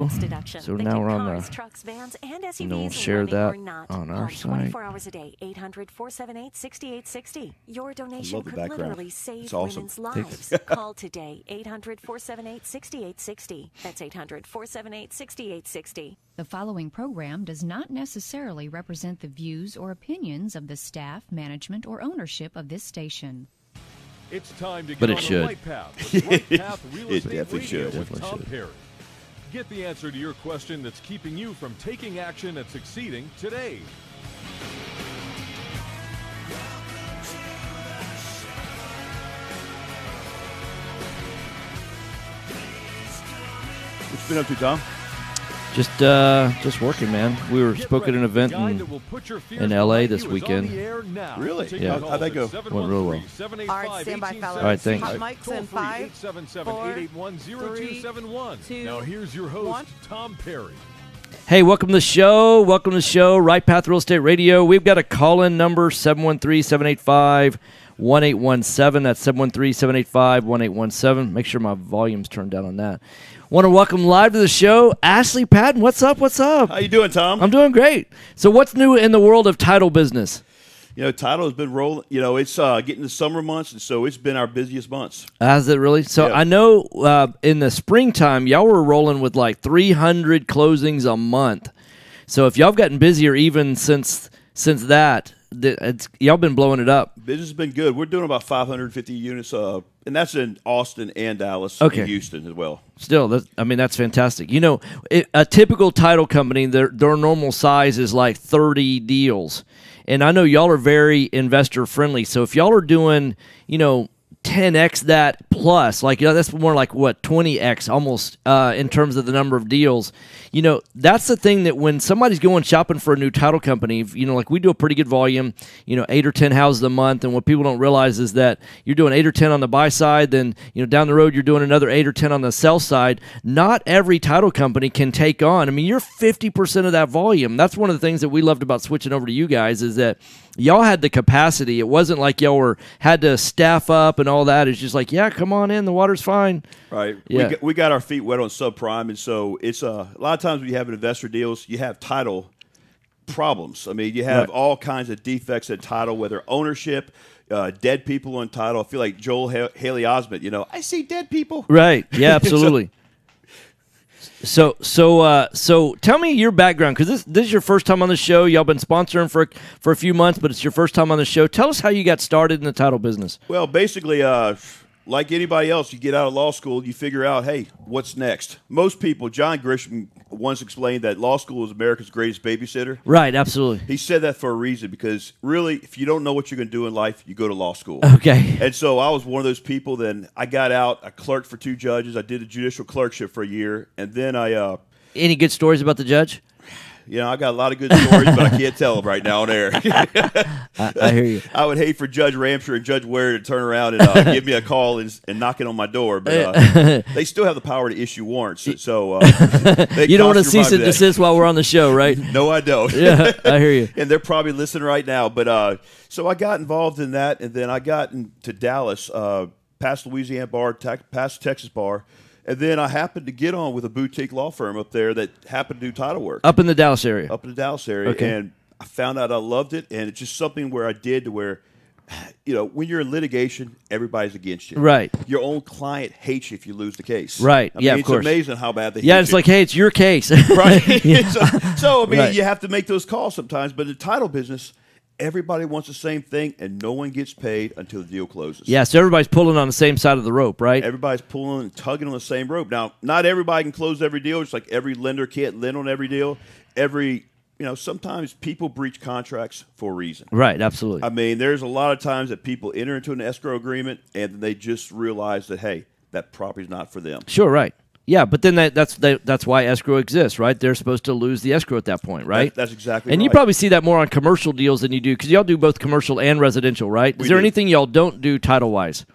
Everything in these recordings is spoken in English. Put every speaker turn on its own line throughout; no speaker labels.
deduction.
So
They
now
take
we're on
cars,
the.
trucks, vans, and SUVs,
We'll share
running
that
or not.
on our
Call
site.
24 hours a day, 800-478-6860. Your donation
the
could
background.
literally save
It's awesome.
women's lives. Call today, 800-478-6860. That's 800-478-6860.
The following program does not necessarily represent the views or opinions of the staff, management, or ownership of this station.
It's time to
But
get
it
on
should.
the right path with Right Path Real
It
Estate
definitely
Radio
should.
with Tom Perry. Get the answer to your question that's keeping you from taking action and succeeding today.
What you been up to, Tom?
Just working, man. We were
Get
spoke at
ready,
an event
the guy
in
that will put your fears
in LA
behind
this
you is on
weekend.
the air now.
Really?
Take
Yeah.
your
How'd that go?
calls at
Went real well.
713-785-1877.
All right, stand by, fellas.
All right, thanks.
Hot mics in
Toll-free,
5,
877-881-0271.
2,
Now here's your host,
1.
Tom Perry.
Hey, welcome to the show. Welcome to the show. Right Path Real Estate Radio. We've got a call-in number, 713-785-1817. That's 713-785-1817. Make sure my volume's turned down on that. Want to welcome live to the show, Ashley Patten. What's up? What's up?
How you doing, Tom?
I'm doing great. So what's new in the world of title business?
You know, title has been rolling. You know, it's getting the summer months, and so it's been our busiest months.
Has it really? So
Yeah.
I know in the springtime, y'all were rolling with like 300 closings a month. So if y'all have gotten busier even since that, y'all been blowing it up.
Business has been good. We're doing about 550 units, and that's in Austin and Dallas
Okay.
and Houston as well.
Still, that's fantastic. You know, a typical title company, their normal size is like 30 deals. And I know y'all are very investor friendly. So if y'all are doing, 10x that plus, like that's more like what 20x almost in terms of the number of deals. That's the thing that when somebody's going shopping for a new title company, like we do a pretty good volume, 8 or 10 houses a month, and what people don't realize is that you're doing 8 or 10 on the buy side, then down the road you're doing another 8 or 10 on the sell side. Not every title company can take on. I mean, you're 50% of that volume. That's one of the things that we loved about switching over to you guys is that y'all had the capacity. It wasn't like y'all had to staff up and all that. It's just like, yeah, come on in. The water's fine.
Right.
Yeah.
We got our feet wet on subprime, and so it's a lot of times when you have investor deals, you have title problems. I mean, you have all kinds of defects in title, whether ownership, dead people on title. I feel like Joel Haley Osment. I see dead people.
Right. Yeah, absolutely. So tell me your background, because this is your first time on the show. Y'all been sponsoring for a few months, but it's your first time on the show. Tell us how you got started in the title business.
Well, basically, like anybody else, you get out of law school, you figure out, hey, what's next? Most people, John Grisham once explained that law school is America's greatest babysitter.
Right, absolutely.
He said that for a reason because really, if you don't know what you're going to do in life, you go to law school.
Okay.
And so I was one of those people. Then I got out. I clerked for 2 judges. I did a judicial clerkship for a year. And then I
Any good stories about the judge?
I got a lot of good stories, but I can't tell them right now on air.
I hear you.
I would hate for Judge Ramsher and Judge Ware to turn around and give me a call and knocking on my door, but they still have the power to issue warrants. So
you don't want to cease and desist while we're on the show, right?
No, I don't.
Yeah, I hear you.
And they're probably listening right now. But so I got involved in that, and then I got into Dallas, past Louisiana bar, past Texas bar. And then I happened to get on with a boutique law firm up there that happened to do title work.
Up in the Dallas area.
Up in the Dallas area.
Okay.
And I found out I loved it, and it's just something where I did to where, when you're in litigation, everybody's against you.
Right.
Your own client hates you if you lose the case.
Right.
I mean,
Yeah, of
it's
course.
amazing how bad they hate
Yeah, it's
you.
like, hey, it's your case.
Right.
Yeah.
So, I mean,
Right.
you have to make those calls sometimes. But in the title business, everybody wants the same thing, and no one gets paid until the deal closes.
Yeah, so everybody's pulling on the same side of the rope, right?
Everybody's pulling and tugging on the same rope. Now, not everybody can close every deal. It's like every lender can't lend on every deal. Sometimes people breach contracts for a reason.
Right, absolutely.
I mean, there's a lot of times that people enter into an escrow agreement and they just realize that, hey, that property's not for them.
Sure, right. Yeah, but then that's why escrow exists, right? They're supposed to lose the escrow at that point, right?
That's exactly
and
right.
you probably see that more on commercial deals than you do, because y'all do both commercial and residential, right? Is there anything y'all don't do title-wise?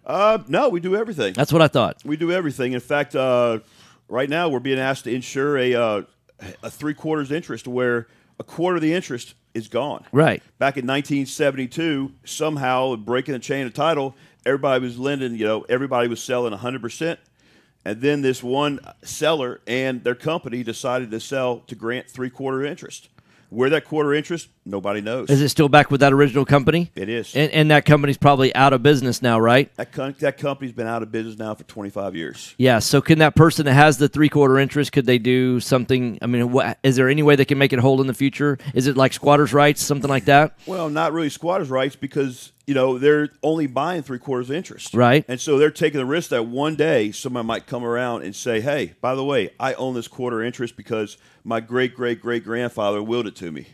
No, we do everything.
That's what I thought.
We do everything. In fact, right now we're being asked to insure a 3/4 interest where a quarter of the interest is gone.
Right.
Back in 1972, somehow breaking the chain of title, everybody was lending, everybody was selling 100%. And then this one seller and their company decided to sell to grant 3/4 interest. Where that quarter interest, nobody knows.
Is it still back with that original company?
It is.
And that company's probably out of business now, right?
That company's been out of business now for 25 years.
Yeah. So can that person that has the 3/4 interest, could they do something? I mean, is there any way they can make it whole in the future? Is it like squatters' rights, something like that?
Well, not really squatters' rights because, they're only buying 3/4 interest.
Right.
And so they're taking the risk that one day somebody might come around and say, hey, by the way, I own this quarter interest because my great-great-great-grandfather willed it to me,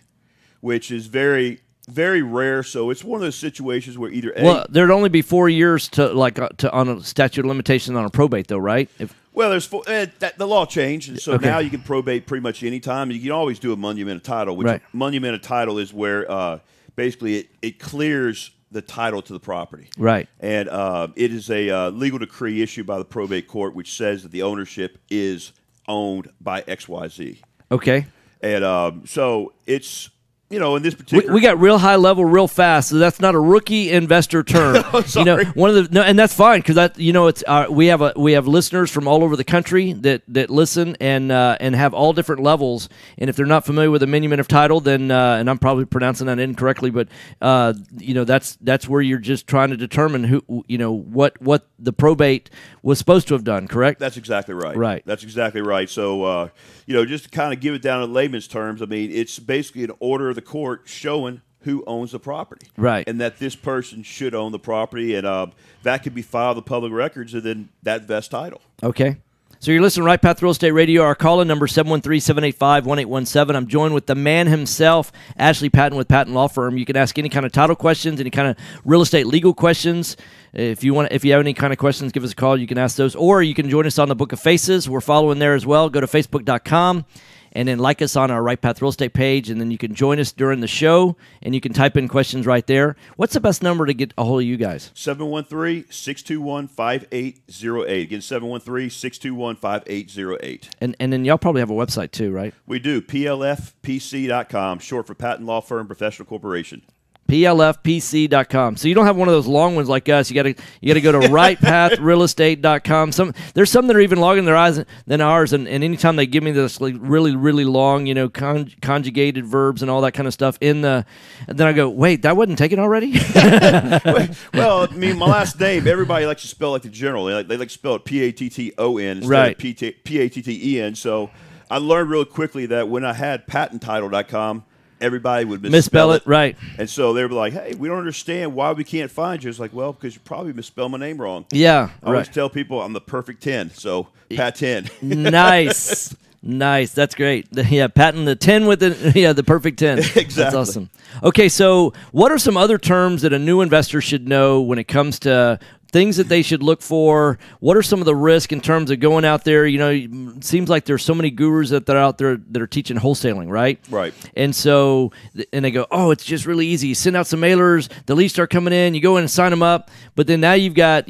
which is very, very rare. So it's one of those situations where either
there'd only be 4 years on a statute of limitations on a probate, though, right?
The law changed, and so
Okay.
now you can probate pretty much any time. You can always do a monument of title, which
Right.
monument of title is where basically it clears the title to the property.
Right.
And it is a legal decree issued by the probate court, which says that the ownership is owned by XYZ.
Okay.
And so it's, in this particular...
We got real high level real fast, so that's not a rookie investor term.
Sorry.
And that's fine because it's we have listeners from all over the country that listen and have all different levels. And if they're not familiar with the monument of title, then and I'm probably pronouncing that incorrectly, but that's where you're just trying to determine who what the probate was supposed to have done. Correct?
That's exactly right.
Right.
That's exactly right. So, just to kind of give it down in layman's terms, I mean, it's basically an order of the court showing who owns the property.
Right.
And that this person should own the property, and that could be filed with public records, and then that vests title.
Okay. So you're listening to Right Path Real Estate Radio. Our call-in number 713-785-1817. I'm joined with the man himself, Ashley Patten with Patten Law Firm. You can ask any kind of title questions, any kind of real estate legal questions. If you have any kind of questions, give us a call. You can ask those, or you can join us on the Book of Faces. We're following there as well. Go to facebook.com. And then like us on our Right Path Real Estate page, and then you can join us during the show, and you can type in questions right there. What's the best number to get a hold of you guys?
713-621-5808. Again, 713-621-5808.
And then y'all probably have a website too, right?
We do, plfpc.com, short for Patten Law Firm Professional Corporation.
plfpc.com. So you don't have one of those long ones like us. You got to go to rightpathrealestate.com. There's some that are even longer than ours, and anytime they give me this like really, really long, conjugated verbs and all that kind of stuff and then I go, wait, that wasn't taken already?
Well, I mean, my last name, everybody likes to spell like the general. They like to spell it Patton instead
right.
of Patten. So I learned really quickly that when I had patenttitle.com, everybody would misspell it.
Right.
And so they were like, hey, we don't understand why we can't find you. It's like, well, because you probably misspelled my name wrong.
Yeah.
I always tell people I'm the perfect 10, so Pat 10.
Nice. That's great. Yeah, Patten the 10 with the perfect 10.
Exactly.
That's awesome. Okay, so what are some other terms that a new investor should know when it comes to things that they should look for? What are some of the risks in terms of going out there? It seems like there's so many gurus that are out there that are teaching wholesaling, right?
Right.
And so, and they go, oh, it's just really easy. You send out some mailers, the leads start coming in, you go in and sign them up. But then now you've got,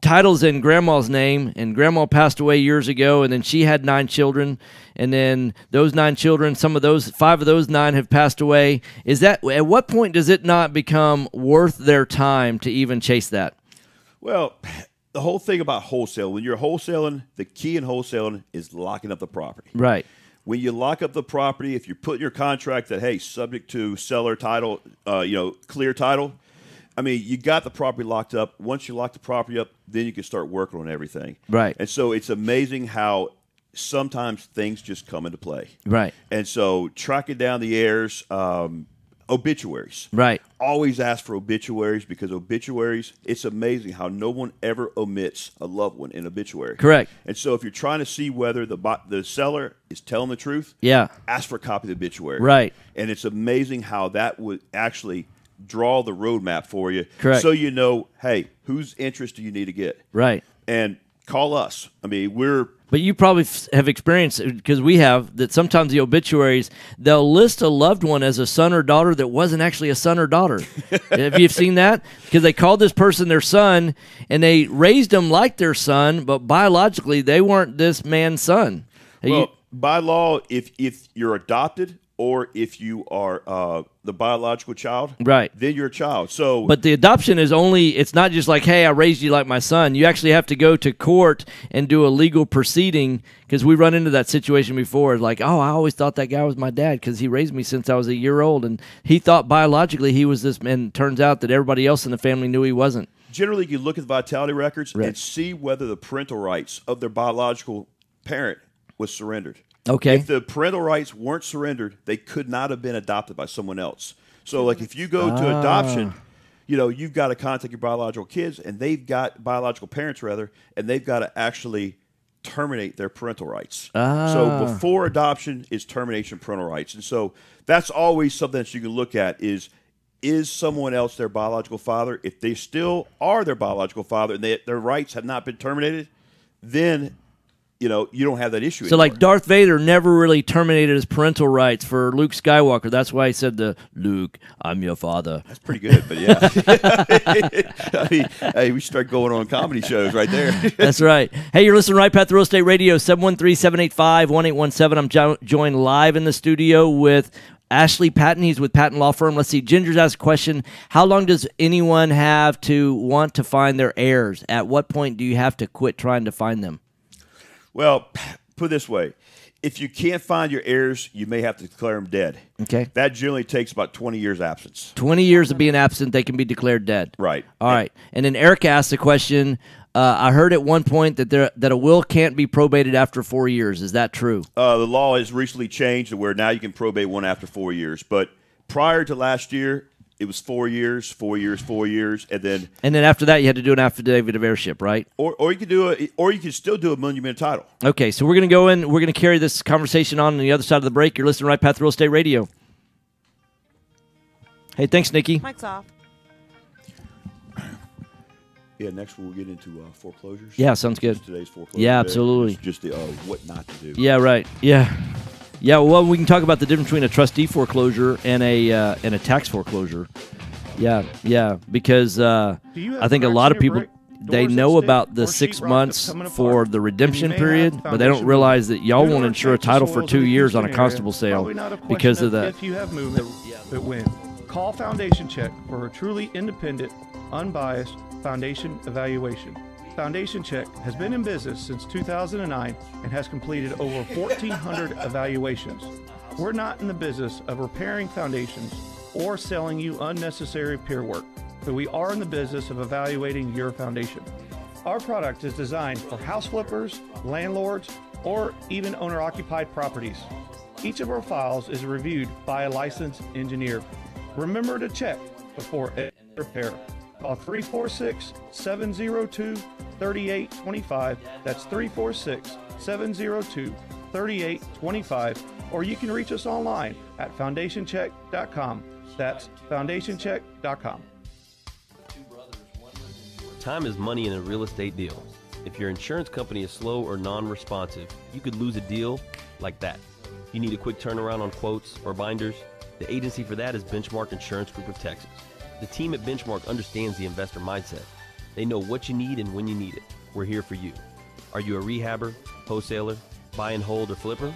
titles in grandma's name, and grandma passed away years ago, and then she had 9 children, and then those 9 children, 5 of those 9 have passed away. At what point does it not become worth their time to even chase that?
Well, the whole thing about wholesale, when you're wholesaling, the key in wholesaling is locking up the property.
Right.
When you lock up the property, if you put in your contract that, hey, subject to seller title, clear title, I mean, you got the property locked up. Once you lock the property up, then you can start working on everything.
Right.
And so it's amazing how sometimes things just come into play.
Right.
And so tracking down the heirs, obituaries.
Right.
Always ask for obituaries, because obituaries, it's amazing how no one ever omits a loved one in obituary.
Correct.
And so if you're trying to see whether the seller is telling the truth,
yeah,
ask for a copy of the obituary.
Right.
And it's amazing how that would actually draw the roadmap for you.
Correct.
So you know, hey, whose interest do you need to get?
Right.
And call us. I mean,
But you probably have experienced, because we have, that sometimes the obituaries, they'll list a loved one as a son or daughter that wasn't actually a son or daughter. Have you seen that? Because they called this person their son, and they raised them like their son, but biologically they weren't this man's son.
Well, by law, if you're adopted or if you are the biological child,
right,
then you're a child. So,
but the adoption is it's not just like, hey, I raised you like my son. You actually have to go to court and do a legal proceeding, because we run into that situation before. Like, oh, I always thought that guy was my dad because he raised me since I was a year old, and he thought biologically he was this, and it turns out that everybody else in the family knew he wasn't.
Generally, you look at the vitality records
right.
and see whether the parental rights of their biological parent was surrendered.
Okay.
If the parental rights weren't surrendered, they could not have been adopted by someone else. So, like, if you go to adoption, you've got to contact your biological kids, and they've got biological parents, rather, and they've got to actually terminate their parental rights. So before adoption is termination of parental rights. And so that's always something that you can look at is someone else their biological father? If they still are their biological father and their rights have not been terminated, then you don't have that issue anymore.
Like Darth Vader never really terminated his parental rights for Luke Skywalker. That's why he said Luke, I'm your father.
That's pretty good, but yeah. I mean, hey, we should start going on comedy shows right there.
That's right. Hey, you're listening to Right Path Real Estate Radio, 713-785-1817. I'm joined live in the studio with Ashley Patten. He's with Patten Law Firm. Let's see. Ginger's asked a question. How long does anyone have to want to find their heirs? At what point do you have to quit trying to find them?
Well, put it this way. If you can't find your heirs, you may have to declare them dead.
Okay.
That generally takes about 20 years absence.
20 years of being absent, they can be declared dead.
Right.
All right. And then Eric asked a question. I heard at one point that a will can't be probated after 4 years. Is that true?
The law has recently changed to where now you can probate one after 4 years. But prior to last year, it was 4 years, 4 years, 4 years, and then
after that you had to do an affidavit of heirship, right?
Or you could still do a monument title. Okay,
so we're gonna go in. We're gonna carry this conversation on the other side of the break. You're listening to Right Path Real Estate Radio. Hey, thanks, Nikki.
Mike's off.
Yeah, next we'll get into foreclosures.
Yeah, sounds good.
Today's foreclosure.
Yeah, absolutely.
Just the what not to do.
Yeah, right. Yeah. Yeah, well, we can talk about the difference between a trustee foreclosure and a tax foreclosure. Yeah, because I think a lot of people, they know about the 6 months for the redemption period, but they don't realize that y'all won't insure a title for 2 years on a constable sale because of that.
If you have movement, it wins. Call Foundation Check for a truly independent, unbiased foundation evaluation. Foundation Check has been in business since 2009 and has completed over 1,400 evaluations. We're not in the business of repairing foundations or selling you unnecessary peer work, but we are in the business of evaluating your foundation. Our product is designed for house flippers, landlords, or even owner-occupied properties. Each of our files is reviewed by a licensed engineer. Remember to check before any repair. Call 346-702-3825. That's 346-702-3825. Or you can reach us online at foundationcheck.com. That's foundationcheck.com.
Time is money in a real estate deal. If your insurance company is slow or non-responsive, you could lose a deal like that. You need a quick turnaround on quotes or binders? The agency for that is Benchmark Insurance Group of Texas. The team at Benchmark understands the investor mindset. They know what you need and when you need it. We're here for you. Are you a rehabber, wholesaler, buy and hold, or flipper?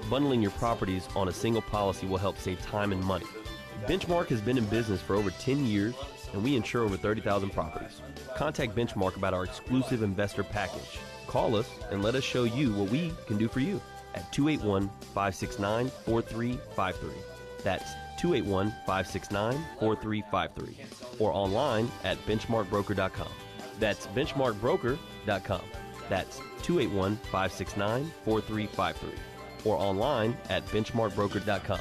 Bundling your properties on a single policy will help save time and money. Benchmark has been in business for over 10 years, and we insure over 30,000 properties. Contact Benchmark about our exclusive investor package. Call us and let us show you what we can do for you at 281-569-4353. That's 281-569-4353, or online at benchmarkbroker.com. That's benchmarkbroker.com. That's 281-569-4353, or online at benchmarkbroker.com.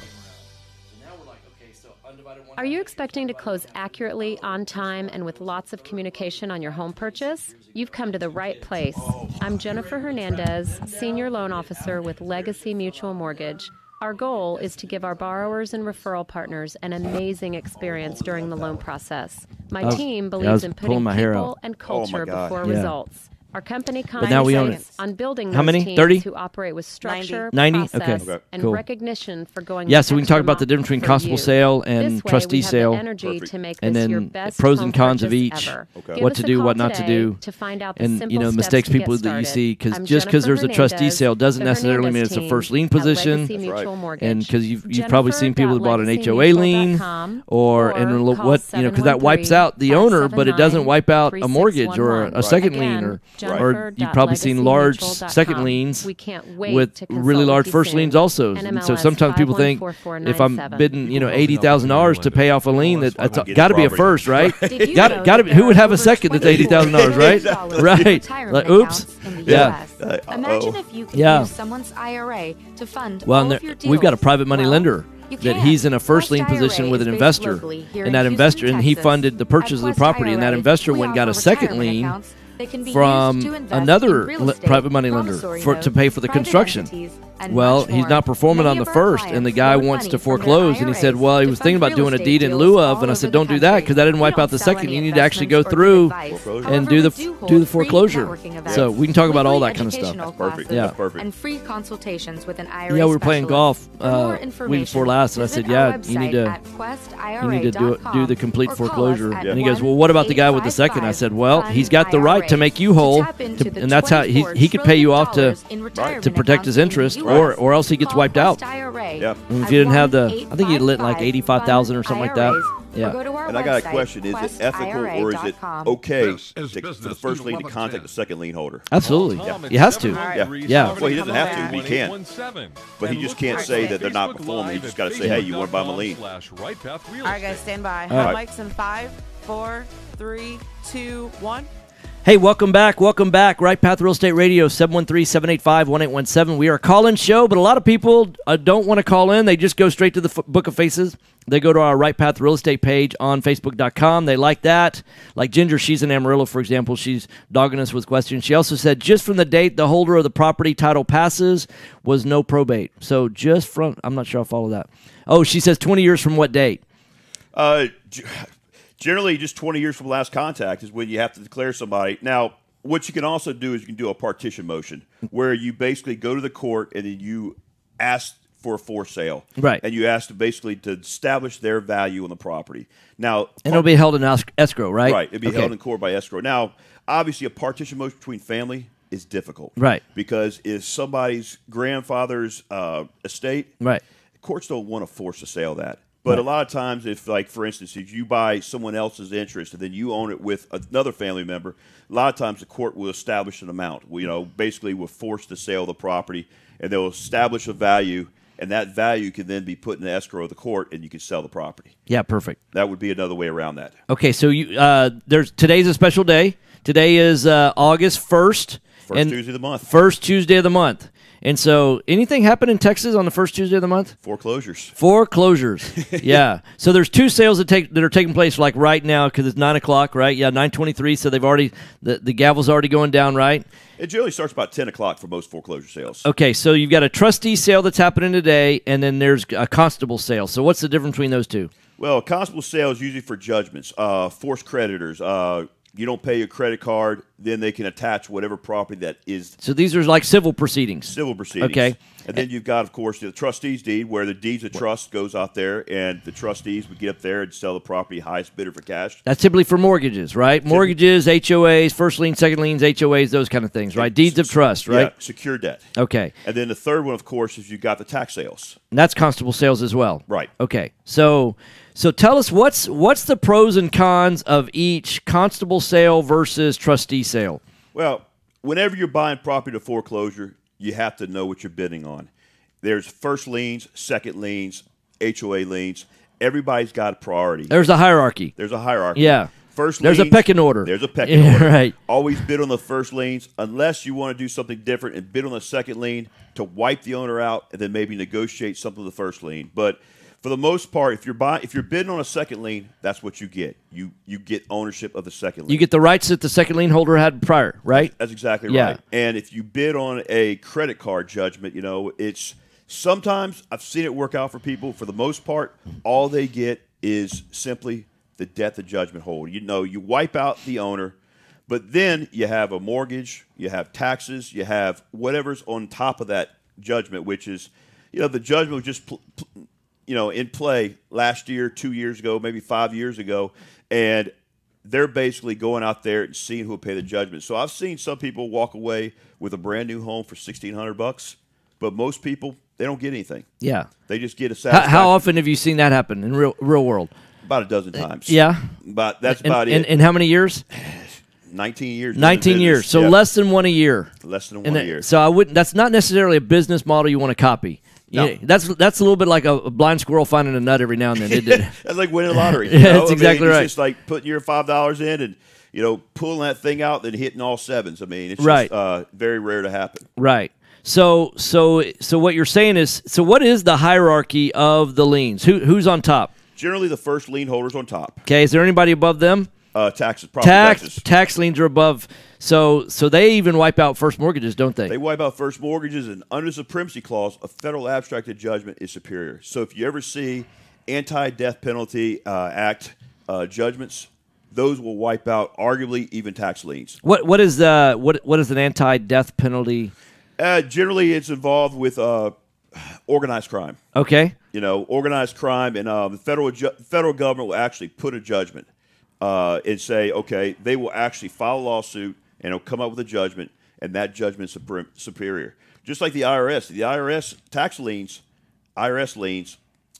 Are you expecting to close accurately, on time, and with lots of communication on your home purchase? You've come to the right place. I'm Jennifer Hernandez, Senior Loan Officer with Legacy Mutual Mortgage. Our goal is to give our borrowers and referral partners an amazing experience during the loan process. My team believes in putting people and culture before results. Our company
now we own it.
concentrates on building
How
those
many?
teams
30?
who operate with structure,
90?
process,
Okay,
and
cool.
recognition for going
Yeah,
the
so we can talk
extra
about the
mile
difference between
for
constable
you.
sale and
This way,
trustee
we have
sale.
the energy to make
And
this
then
your best
pros
home
and cons of
purchase
each,
ever.
Okay.
Give
what
us
to
a
do,
call
what not to
today
do,
to find out the
and
simple steps
mistakes
to get
people that you
started.
see, because
I'm
just because
Jennifer
there's a trustee
Hernandez,
sale doesn't
the
necessarily mean
Hernandez
it's a
Team
first lien
at
position.
Legacy Mutual Mortgage.
And because you've probably seen people who bought an HOA lien or what because that wipes out the owner, but it doesn't wipe out a mortgage or a second lien, or you've probably seen large second liens with really large first liens also. And so sometimes people think if I'm bidding $80,000 to pay off a lien, that's got to be a first, right? Got to be. Who would have a second that's $80,000, right? Right. Like, oops. Yeah.
Imagine if you could
Yeah.
use someone's IRA to fund
Well,
all of your deals.
we've got a private money lender
you
that
can.
he's in a first
Quest
lien position
IRA
with
is
an
based
investor,
locally here
and
in
that
Houston,
investor and he
Texas.
funded the purchase of the
At Quest
property, and that
IRA,
investor
we
went and got a
offer
second
retirement
lien
accounts that can be
from
used to invest in
another
real estate,
private money lender
promissory
to
notes,
pay for the
private
construction.
entities, and
Well,
much
he's
more.
not performing
Many
on the
of our
first, and the
clients
guy
load
wants to
money from their
foreclose, and he said,
IRAs
well, he
to
was
fund
thinking about
real
doing a
estate
deed in
deals
lieu of,
all
and I
over
said,
the
don't do that,
country.
because I didn't
We
wipe
don't
out the
sell
second.
any
You need to actually go
investments or
through
give advice.
Foreclosure.
and
However,
do
we do
the
hold free
foreclosure.
networking events,
So we can talk about all
weekly
that kind of stuff.
educational
Perfect.
classes,
Yeah.
That's perfect.
and free consultations with an IRA
Yeah, we were playing golf
specialist. For more
week
information,
before last, and I said,
visit our
yeah, you need
website
to
at
do the complete
questira.com or call us
foreclosure.
at
And he goes, well, what about the guy with the second? I said, well, he's got the right to make you whole, and that's how he could pay you off to protect his interest, or else he gets wiped out.
Yeah.
And if you didn't have I think he lit like 85,000 or something like that. Yeah.
And I got a question: is it ethical or is it okay for the first lien to contact the second lien holder?
Absolutely. He has to. Yeah.
Well, he doesn't have to, but he can. But he just can't say that they're not performing. He just got to say, hey, you want to buy my lien?
All right, guys, stand by.
All
Hot
right.
mics in 5, 4, 3, 2, 1.
Hey, welcome back. Welcome back. Right Path Real Estate Radio, 713-785-1817. We are a call-in show, but a lot of people don't want to call in. They just go straight to the Book of Faces. They go to our Right Path Real Estate page on Facebook.com. They like that. Like Ginger, she's in Amarillo, for example. She's dogging us with questions. She also said just from the date the holder of the property title passes was no probate. So just from, I'm not sure I follow that. Oh, she says 20 years from what date?
Generally, just 20 years from last contact is when you have to declare somebody. Now, what you can also do is you can do a partition motion where you basically go to the court and then you ask for a for sale.
Right.
And you ask to establish their value on the property. Now,
And it'll be held in escrow, right?
Right. It'll be held in court by escrow. Now, obviously, a partition motion between family is difficult.
Right.
Because it's somebody's grandfather's estate.
Right.
Courts don't want to force a sale of that. But a lot of times, if, like, for instance, if you buy someone else's interest and then you own it with another family member, a lot of times the court will establish an amount. Basically will force the sale of the property, and they'll establish a value, and that value can then be put in the escrow of the court, and you can sell the property.
Yeah, perfect.
That would be another way around that.
Okay, so today's a special day. Today is August 1st.
First Tuesday of the month.
First Tuesday of the month. And so anything happen in Texas on the first Tuesday of the month?
Foreclosures.
Yeah. So there's two sales that are taking place like right now because it's 9 o'clock, right? Yeah, 9:23. So they've already the gavel's already going down, right?
It generally starts about 10 o'clock for most foreclosure sales.
Okay, so you've got a trustee sale that's happening today, and then there's a constable sale. So what's the difference between those two?
Well, a constable sale is usually for judgments, forced creditors. You don't pay your credit card, then they can attach whatever property that is.
So these are like civil proceedings.
Civil proceedings.
Okay.
And then you've got, of course, the trustee's deed, where the deeds of trust goes out there, and the trustees would get up there and sell the property highest bidder for cash.
That's typically for mortgages, right? Mortgages, HOAs, first liens, second liens, HOAs, those kind of things, right? Deeds of trust, right?
Yeah, secure debt.
Okay.
And then the third one, of course, is you've got the tax sales.
And that's constable sales as well.
Right.
Okay. So tell us what's the pros and cons of each constable sale versus trustee sale?
Well, whenever you're buying property to foreclosure, you have to know what you're bidding on. There's first liens, second liens, HOA liens. Everybody's got a priority.
There's a hierarchy.
There's a hierarchy.
Yeah.
First
There's
liens,
a pecking order.
There's a pecking order.
Right.
Always bid on the first liens unless you want to do something different and bid on the second lien to wipe the owner out and then maybe negotiate something with the first lien. But for the most part, if you're bidding on a second lien, that's what you get. You get ownership of the second lien.
You get the rights that the second lien holder had prior, right?
That's exactly
Yeah.
right. And if you bid on a credit card judgment, it's sometimes I've seen it work out for people. For the most part, all they get is simply the debt the judgment hold. You wipe out the owner, But then you have a mortgage, you have taxes, you have whatever's on top of that judgment, which is, the judgment was just, in play last year, 2 years ago, maybe 5 years ago, and they're basically going out there and seeing who will pay the judgment. So I've seen some people walk away with a brand new home for $1,600, but most people, they don't get anything.
Yeah,
they just get a satisfaction.
How often have you seen that happen in real world?
About a dozen times.
Yeah,
but that's about it.
In how many years?
19 years.
19 years. So less than one a year.
Less than one a year.
So I wouldn't. That's not necessarily a business model you want to copy.
No.
That's a little bit like a blind squirrel finding a nut every now and then.
That's like winning the lottery.
That's exactly right.
It's just like putting your $5 in and pulling that thing out, then hitting all sevens. I mean, it's
right.
just very rare to happen.
Right. So what you're saying is, what is the hierarchy of the liens? Who's on top?
Generally, the first lien holder's on top.
Okay. Is there anybody above them?
Taxes, property taxes.
Tax liens are above. So they even wipe out first mortgages, don't they?
They wipe out first mortgages, and under the supremacy clause, a federal abstracted judgment is superior. So if you ever see anti-death penalty act judgments, those will wipe out arguably even tax liens.
What is an anti-death penalty?
Generally, it's involved with organized crime.
Okay.
Organized crime, and the federal government will actually put a judgment and say, okay, they will actually file a lawsuit and it'll come up with a judgment, and that judgment is superior. Just like the IRS. The IRS tax liens,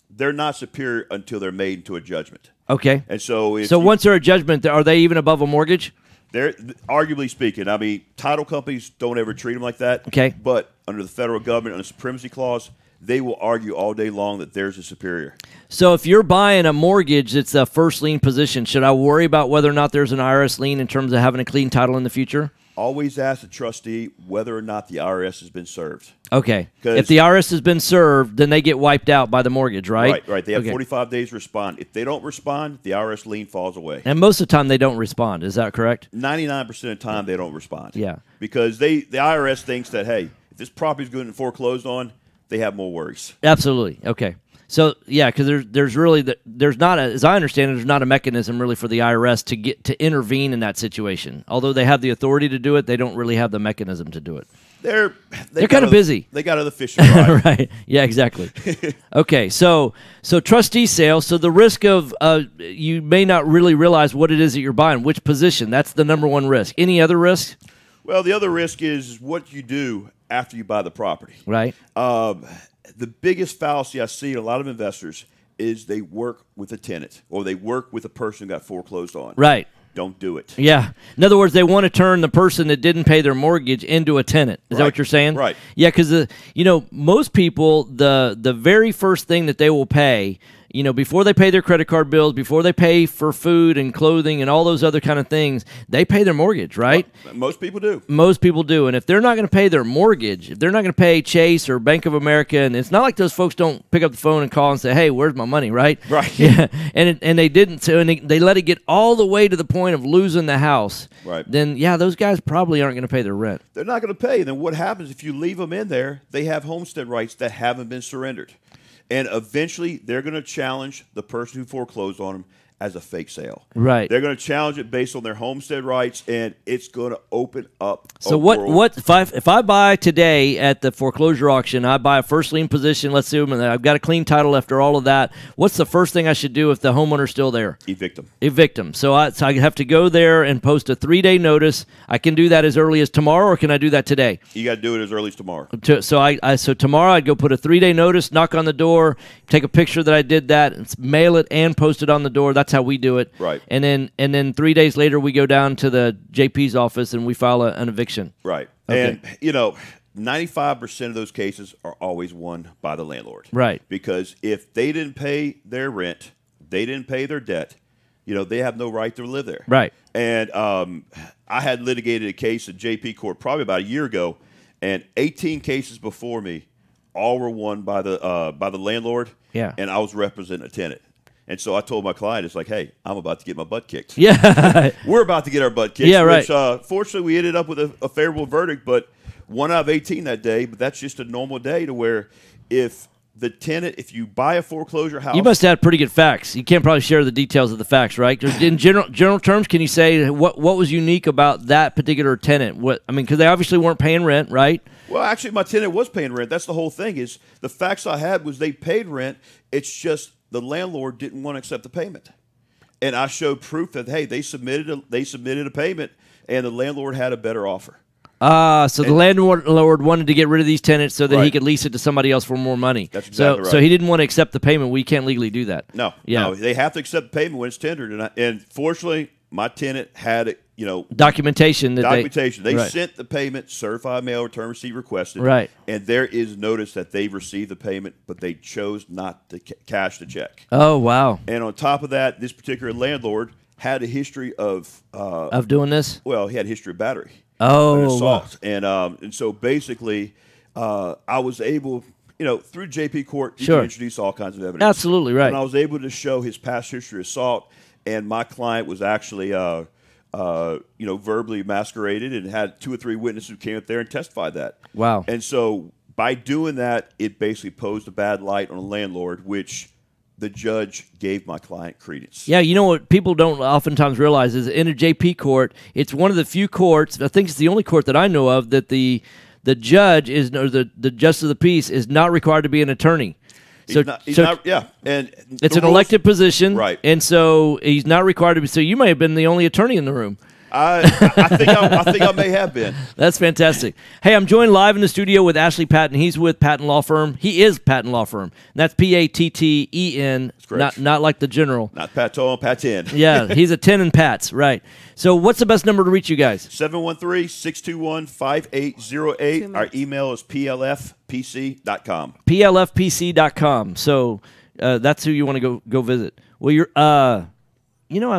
they're not superior until they're made into a judgment.
Okay.
And so
once they're a judgment, are they even above a mortgage?
They're arguably speaking. I mean, title companies don't ever treat them like that.
Okay.
But under the federal government, under the supremacy clause, they will argue all day long that theirs is superior.
So if you're buying a mortgage that's a first lien position, should I worry about whether or not there's an IRS lien in terms of having a clean title in the future?
Always ask the trustee whether or not the IRS has been served.
Okay. If the IRS has been served, then they get wiped out by the mortgage, right?
Right. They have 45 days to respond. If they don't respond, the IRS lien falls away.
And most of the time they don't respond. Is that correct?
99% of the time they don't respond.
Yeah.
Because the IRS thinks that, hey, if this property is going to foreclosed on, they have more worries.
Absolutely. Okay. So yeah, because there's not as I understand it, there's not a mechanism really for the IRS to intervene in that situation. Although they have the authority to do it, they don't really have the mechanism to do it.
They're
kind of busy.
They got other fish to fry.
Right. Yeah. Exactly. Okay. So trustee sale. So the risk of you may not really realize what it is that you're buying, which position. That's the number one risk. Any other risk?
Well, the other risk is what you do after you buy the property.
Right.
The biggest fallacy I see in a lot of investors is they work with a tenant or they work with a person who got foreclosed on.
Right.
Don't do it.
Yeah. In other words, they want to turn the person that didn't pay their mortgage into a tenant. Is that what you're saying?
Right.
Yeah, because most people, the very first thing that they will pay, before they pay their credit card bills, before they pay for food and clothing and all those other kind of things, they pay their mortgage, right?
Well, most people do.
Most people do. And if they're not going to pay their mortgage, if they're not going to pay Chase or Bank of America, and it's not like those folks don't pick up the phone and call and say, hey, where's my money, right?
Right.
Yeah. And they didn't. So they let it get all the way to the point of losing the house.
Right.
Then, yeah, those guys probably aren't going to pay their rent.
They're not going to pay. Then what happens if you leave them in there? They have homestead rights that haven't been surrendered. And eventually, they're going to challenge the person who foreclosed on them as a fake sale.
Right.
They're going to challenge it based on their homestead rights, and it's going to open up.
So what if I buy today at the foreclosure auction, I buy a first lien position, let's assume, and I've got a clean title after all of that, what's the first thing I should do if the homeowner's still there?
Evict them.
Evict them. So I have to go there and post a 3-day notice. I can do that as early as tomorrow, or can I do that today?
You got to do it as early as tomorrow.
So tomorrow I'd go put a 3-day notice, knock on the door, take a picture that I did that, and mail it and post it on the door. That's how we do it.
Right.
And then 3 days later we go down to the JP's office and we file an eviction.
Right.
Okay.
And 95% of those cases are always won by the landlord.
Right.
Because if they didn't pay their rent, they didn't pay their debt, they have no right to live there.
Right.
And I had litigated a case at JP Court probably about a year ago, and 18 cases before me, all were won by the landlord.
Yeah.
And I was representing a tenant. And so I told my client, it's like, hey, I'm about to get my butt kicked.
Yeah.
We're about to get our butt kicked.
Yeah, right.
Which, fortunately, we ended up with a favorable verdict, but 1 out of 18 that day. But that's just a normal day to where if the tenant, if you buy a foreclosure house,
You must have pretty good facts. You can't probably share the details of the facts, right? Just in general terms, can you say what was unique about that particular tenant? Because they obviously weren't paying rent, right?
Well, actually, my tenant was paying rent. That's the whole thing. Is the facts I had was they paid rent. It's just the landlord didn't want to accept the payment, and I showed proof that hey, they submitted a payment, and the landlord had a better offer.
So the landlord wanted to get rid of these tenants so that he
Right.
could lease it to somebody else for more money.
That's exactly
So
right.
he didn't want to accept the payment. We can't legally do that.
No, they have to accept the payment when it's tendered, and fortunately, my tenant had
documentation.
They
right.
sent the payment, certified mail, return receipt requested,
Right.
and there is notice that they've received the payment, but they chose not to cash the check.
Oh, wow.
And on top of that, this particular landlord had a history of
doing this.
Well, he had a history of battery.
Oh,
and assault, and so basically, I was able, through JP Court, you
Sure.
can introduce all kinds of evidence.
Absolutely, right.
And I was able to show his past history of assault, and my client was actually, verbally masqueraded and had 2 or 3 witnesses who came up there and testified that.
Wow.
And so by doing that, it basically posed a bad light on the landlord, which the judge gave my client credence.
Yeah, you know what people don't oftentimes realize is in a JP court, it's one of the few courts, I think it's the only court that I know of, that the judge is, or the justice of the peace is not required to be an attorney.
He's not, and
it's
the
an elected position,
right?
And so he's not required to be. So you may have been the only attorney in the room.
I think I may have been.
That's fantastic. Hey, I'm joined live in the studio with Ashley Patten. He's with Patten Law Firm. He is Patten Law Firm. And that's Patten, not like the general.
Not Patton, Patten.
Yeah, he's a 10 and Pats, right. So what's the best number to reach you guys?
713-621-5808. Our email is plfpc.com.
plfpc.com. So that's who you want to go visit. Well, you're I'm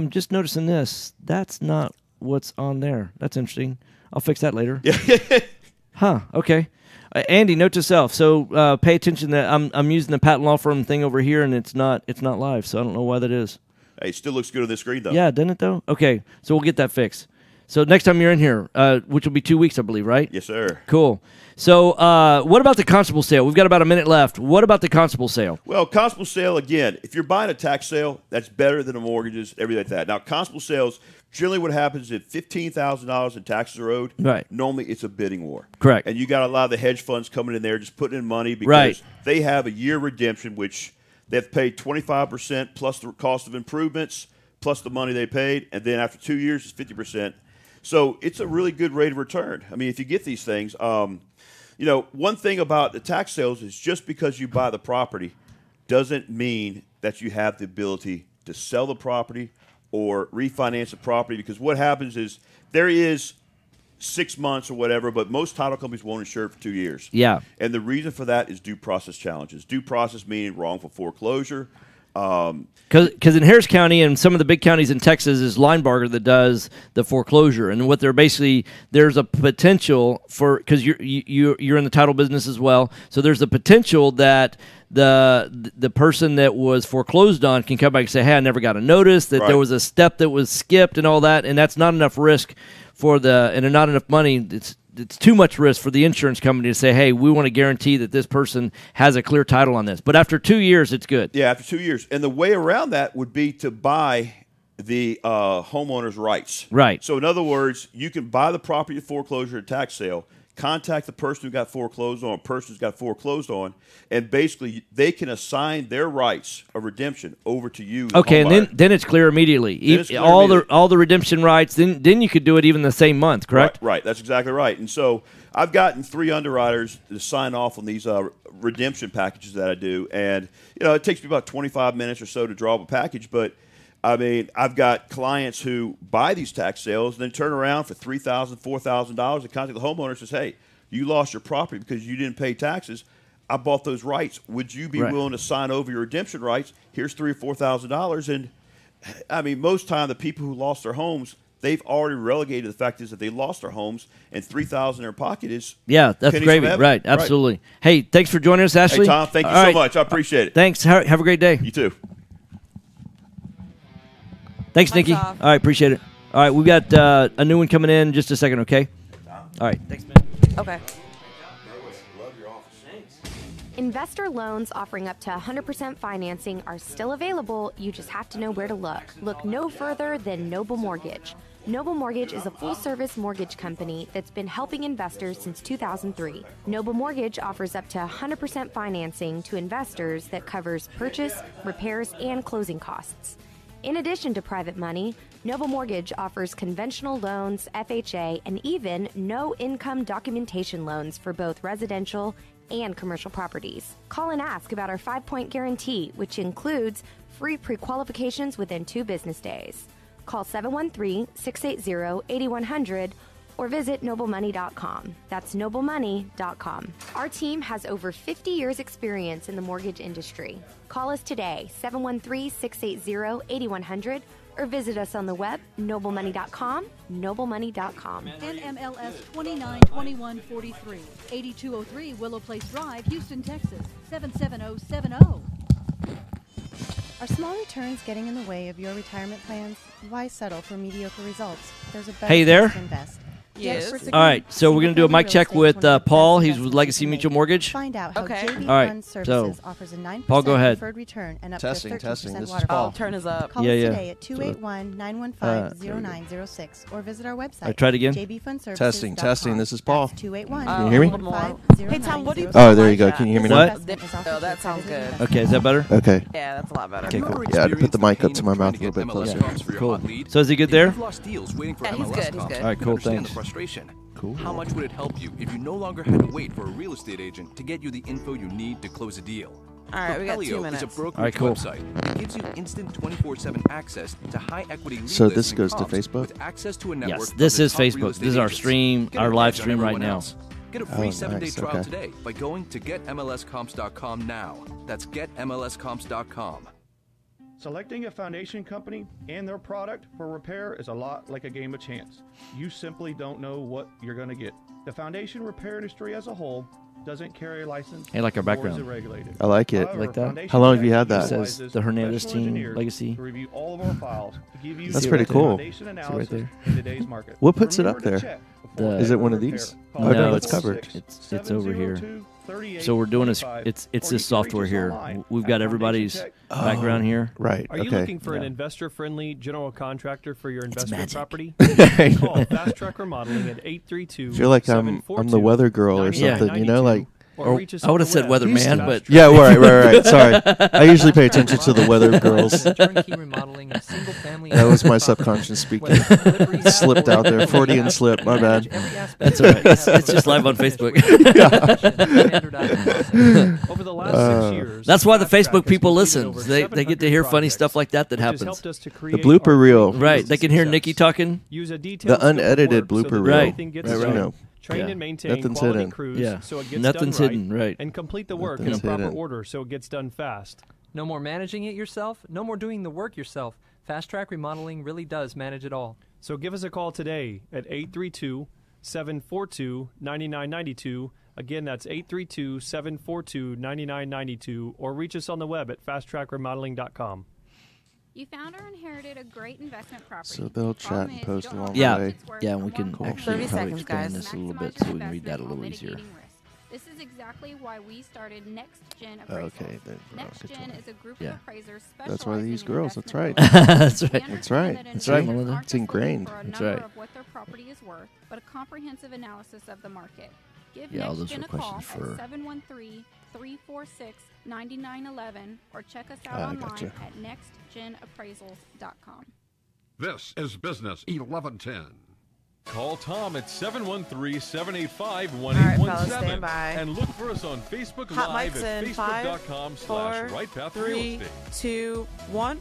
just noticing this. That's not what's on there. That's interesting. I'll fix that later. Huh, okay. Andy, note to self. So pay attention that I'm using the Patten Law Firm thing over here, and it's not live, so I don't know why that is.
Hey, it still looks good on the screen, though.
Yeah, doesn't it, though? Okay, so we'll get that fixed. So next time you're in here, which will be 2 weeks, I believe, right?
Yes, sir.
Cool. So what about the constable sale? We've got about a minute left. What about the constable sale?
Well, constable sale, again, if you're buying a tax sale, that's better than the mortgages, everything like that. Now, constable sales, generally what happens is if $15,000 in taxes are owed,
right.
Normally it's a bidding war.
Correct.
And you got a lot of the hedge funds coming in there just putting in money because
right.
they have a year redemption, which they have to pay 25% plus the cost of improvements, plus the money they paid, and then after 2 years it's 50%. So it's a really good rate of return. I mean, if you get these things, one thing about the tax sales is just because you buy the property doesn't mean that you have the ability to sell the property or refinance the property, because what happens is there is 6 months or whatever, but most title companies won't insure it for 2 years.
Yeah.
And the reason for that is due process challenges. Due process meaning wrongful foreclosure.
Because in Harris County and some of the big counties in Texas is Linebarger that does the foreclosure, and what they're basically, there's a potential for, because you're in the title business as well, so there's a potential that the person that was foreclosed on can come back and say, hey, I never got a notice, that there was a step that was skipped and all that, and that's not enough risk and not enough money. It's too much risk for the insurance company to say, hey, we want to guarantee that this person has a clear title on this. But after 2 years, it's good.
Yeah, after 2 years. And the way around that would be to buy the homeowner's rights.
Right.
So in other words, you can buy the property at foreclosure at tax sale, contact the person who got foreclosed on, person who's got foreclosed on, and basically they can assign their rights of redemption over to you.
Okay, and then it's clear immediately. All the redemption rights. Then you could do it even the same month, correct?
Right. That's exactly right. And so I've gotten 3 underwriters to sign off on these redemption packages that I do, and it takes me about 25 minutes or so to draw up a package, but I mean, I've got clients who buy these tax sales and then turn around for $3,000, $4,000 and contact the homeowner and says, hey, you lost your property because you didn't pay taxes. I bought those rights. Would you be willing to sign over your redemption rights? Here's $3,000 or $4,000. And, I mean, most time the people who lost their homes, they've already relegated the fact is that they lost their homes, and $3,000 in their pocket is
that's gravy. Right, absolutely. Right. Hey, thanks for joining us, Ashley.
Hey, Tom, thank you so much. I appreciate it.
Thanks. Have a great day.
You too.
Thanks, Nikki. All right, appreciate it. All right, we've got a new one coming in just a second, okay? All right, thanks, man.
Okay.
Investor loans offering up to 100% financing are still available. You just have to know where to look. Look no further than Noble Mortgage. Noble Mortgage is a full-service mortgage company that's been helping investors since 2003. Noble Mortgage offers up to 100% financing to investors that covers purchase, repairs, and closing costs. In addition to private money, Noble Mortgage offers conventional loans, FHA, and even no-income documentation loans for both residential and commercial properties. Call and ask about our 5-point guarantee, which includes free pre-qualifications within 2 business days. Call 713-680-8100 or visit noblemoney.com. That's noblemoney.com. Our team has over 50 years experience in the mortgage industry. Call us today, 713-680-8100, or visit us on the web, noblemoney.com, noblemoney.com.
NMLS 292143, 8203 Willow Place Drive, Houston, Texas, 77070.
Are small returns getting in the way of your retirement plans? Why settle for mediocre results? There's a better
Hey there.
place to invest.
Yes.
All right, so we're going to do a mic check with Paul. He's with Legacy Mutual Mortgage.
Find out how
Okay.
JB
All right,
Fund
so,
Services offers a 9%
Paul, go ahead.
preferred return and up
Testing,
to 13%
testing. This is
waterfall.
Paul.
Oh, turn us up.
Call
Yeah,
us
yeah.
today at 281-915-0906 or visit our website.
All right, try it again.
Testing, testing. This is Paul.
That's 281.
Can you hear me?
Hey, Tom, what do you
Oh, there you go. Can you hear me now?
What?
Oh, that sounds good.
Okay, is that better?
Okay.
Yeah, that's a lot better.
Okay, cool. Yeah, I had to put the mic up to my mouth a little bit closer.
Cool. So is he good there?
Yeah, he's good. He's good.
All right, cool, thanks.
Cool.
How much would it help you if you no longer had to wait for a real estate agent to get you the info you need to close a deal?
All right, we got 2
Propelio
minutes.
is a brokerage
All right, cool.
website that gives you instant 24/7 access to high equity lead
So this
listing
goes to
comps
Facebook?
with access to a network
Yes,
of
this
the
is
top real
Facebook.
estate
This is our
agents.
stream,
Get a
our
edge
live
on
stream right
everyone
now.
else. Get a free
Oh,
7-day
nice,
trial
okay.
today by going to getmlscomps.com now. That's getmlscomps.com.
Selecting a foundation company and their product for repair is a lot like a game of chance. You simply don't know what you're going to get. The foundation repair industry as a whole doesn't carry a license.
Hey, like our
nor is
background.
it regulated.
I like it.
However,
Like that?
Foundation
How long have you
Check
had that?
It says
utilizes
the Hernandez
professional
Team
engineers
Legacy.
to review all of our files to give you
That's
the
pretty
best
cool.
foundation
right
analysis
there.
in today's market.
What puts it
Remember
up
to
there?
check
The-
before
Is it one of
repair.
these?
Call
No,
no, it's covered.
It's over here.
702-3855,
So we're doing this.
or
It's
you
this
can
software
reach us
here.
online
We've
at
got everybody's background here.
Right.
Are you
okay.
looking for an investor-friendly general contractor for your investment
magic.
property? Call Fast Track Remodeling at 832.
I feel like I'm the weather girl or something, you know, like.
Or reach us
I would have
on
said
the web.
weatherman, but
Yeah, right. Sorry. I usually pay attention to the weather girls.
Turnkey remodeling of single-family.
That was my subconscious speaking. Slipped out there. Freudian slip. My bad.
That's all right. It's just live on Facebook.
Over the last 6 years,
That's why the
Fast Track
Facebook
has
people
completed
listen.
over
They get to hear funny
projects,
stuff like that
which has
happens.
helped us to
The
create
blooper
our
reel.
Right. They can hear
success.
Nikki talking.
Use a
The
detailed scope of
unedited
work so that
blooper reel.
everything gets
Right,
done.
right.
Train
Yeah.
and maintain
Nothing's
quality
hidden.
crews
Yeah.
so it gets
Nothing's
done right,
hidden, right.
and complete the work
Nothing's
in a proper
hidden.
order so it gets done fast.
No more managing it yourself. No more doing the work yourself. Fast Track Remodeling really does manage it all.
So give us a call today at 832-742-9992. Again, that's 832-742-9992, or reach us on the web at fasttrackremodeling.com.
You found or inherited a great investment property.
So they'll chat and post along the
Yeah.
way.
Yeah, and we can actually
30
probably
seconds,
expand
guys.
this a little bit so we can read that a little easier.
This is exactly why we started Next Gen
Oh,
Appraisal.
okay, then,
Next
good
Gen
job.
is a group
Yeah.
of appraisers
That's why they use
specializing in
girls. That's right.
investment
That's
properties.
right.
We
That's right.
understand that
That's right,
investors
Melinda.
aren't
It's
just looking
ingrained.
for a
That's
number
right.
of what their property is worth, but a comprehensive analysis of the market. Give
Yeah, all
Next
those
Gen
were
a call
questions for-
at 713-346-9911 or check us out
I
online
gotcha.
at nextgenappraisals.com.
This is Business 1110. Call Tom at 713-785-1817
All right, fellas, stand by.
and look for us on Facebook
Hot
Live
mics
at
in 5, 4,
facebook.com/RightPath Real
3,
Estate.
2, 1.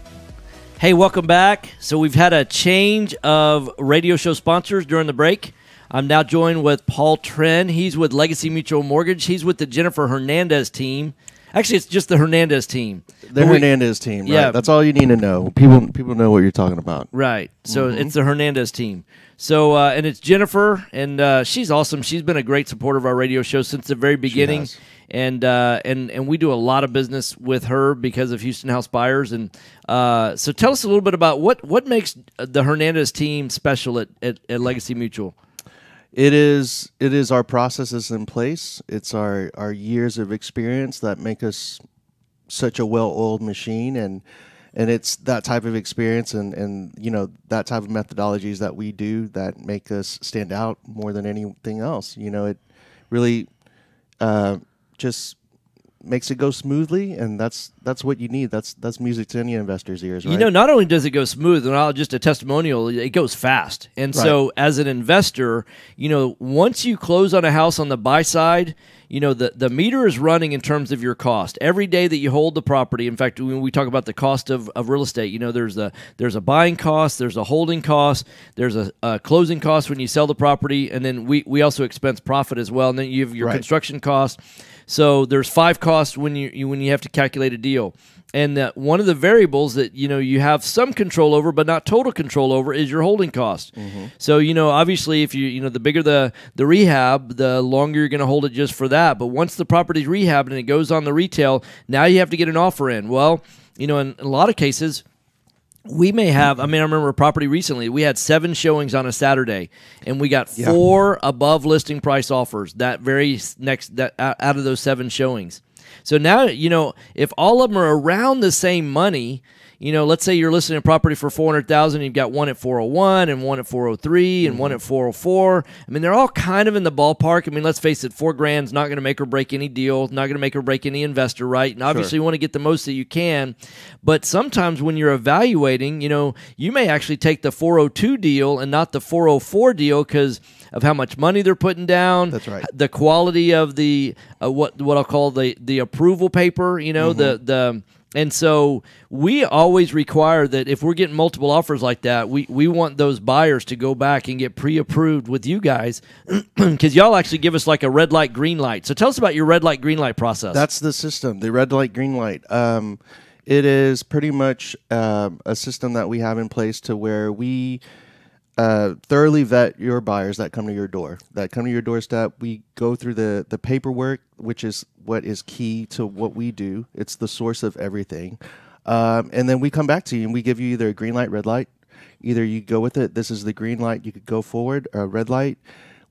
Hey, welcome back. So we've had a change of radio show sponsors during the break. I'm now joined with Paul Tren. He's with Legacy Mutual Mortgage. He's with the Jennifer Hernandez team. Actually, it's just the Hernandez team.
The Hernandez team, right?
Yeah.
That's all you need to know. People know what you're talking about.
Right. So
Mhm.
it's the Hernandez team. So and it's Jennifer, and she's awesome. She's been a great supporter of our radio show since the very beginning.
has.
And we do a lot of business with her because of Houston House Buyers. And so tell us a little bit about what makes the Hernandez team special at Legacy Mutual.
It is our processes in place. It's our years of experience that make us such a well-oiled machine, and it's that type of experience and that type of methodologies that we do that make us stand out more than anything else. It really just makes it go smoothly, and that's what you need. That's music to any investor's ears, right?
Not only does it go smooth, and just a testimonial, it goes fast. And so as an investor, once you close on a house on the buy side, the meter is running in terms of your cost. Every day that you hold the property, in fact, when we talk about the cost of real estate, there's a buying cost, there's a holding cost, there's a closing cost when you sell the property, and then we also expense profit as well, and then you have your construction cost. So there's 5 costs when you have to calculate a deal. And one of the variables that you have some control over, but not total control over, is your holding cost. Mm-hmm. So obviously, if the bigger the rehab, the longer you're going to hold it just for that. But once the property's rehabbed and it goes on the retail, now you have to get an offer in. Well, in a lot of cases, we may have. I remember a property recently. We had 7 showings on a Saturday, and we got 4 above listing price offers that out of those 7 showings. So now, if all of them are around the same money, let's say you're listing a property for $400,000, you've got one at 401 and one at 403 and one at 404. They're all kind of in the ballpark. Let's face it, $4,000 is not going to make or break any deal, not going to make or break any investor, right? And obviously you want to get the most that you can. But sometimes when you're evaluating, you may actually take the 402 deal and not the 404 deal because of how much money they're putting down.
That's right.
The quality of the what I'll call the approval paper, and so we always require that if we're getting multiple offers like that, we want those buyers to go back and get pre-approved with you guys because y'all actually give us like a red light, green light. So tell us about your red light, green light process.
That's the system, the red light, green light. It is pretty much a system that we have in place to where we thoroughly vet your buyers that come to your door, that come to your doorstep. We go through the paperwork, which is what is key to what we do. It's the source of everything. And then we come back to you and we give you either a green light, red light. Either you go with it. This is the green light. You could go forward. Red light.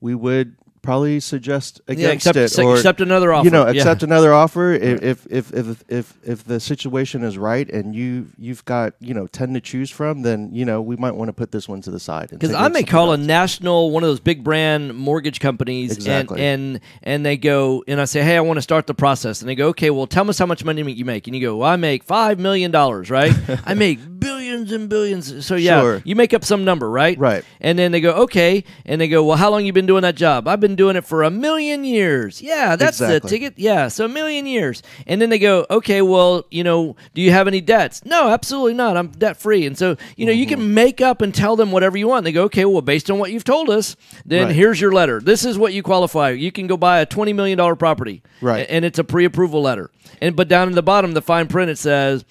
We would probably suggest against it, or
accept another offer.
Accept another offer if the situation is right and you've got 10 to choose from, then we might want to put this one to the side.
Because I may call a national, one of those big brand mortgage companies,
exactly.
and they go and I say, hey, I want to start the process, and they go, okay, well, tell us how much money you make, and you go, well, I make $5 million, right? I make billions and billions. So
Sure.
You make up some number, right?
Right.
And then they go, okay, and they go, well, how long you been doing that job? I've been doing it for 1 million years. Yeah, that's
exactly.
the ticket. Yeah, so 1 million years. And then they go, okay, well, do you have any debts? No, absolutely not. I'm debt free. And so, you can make up and tell them whatever you want. They go, okay, well, based on what you've told us, then here's your letter. This is what you qualify. You can go buy a $20 million property.
Right.
And it's a pre-approval letter. But down in the bottom, the fine print, it says,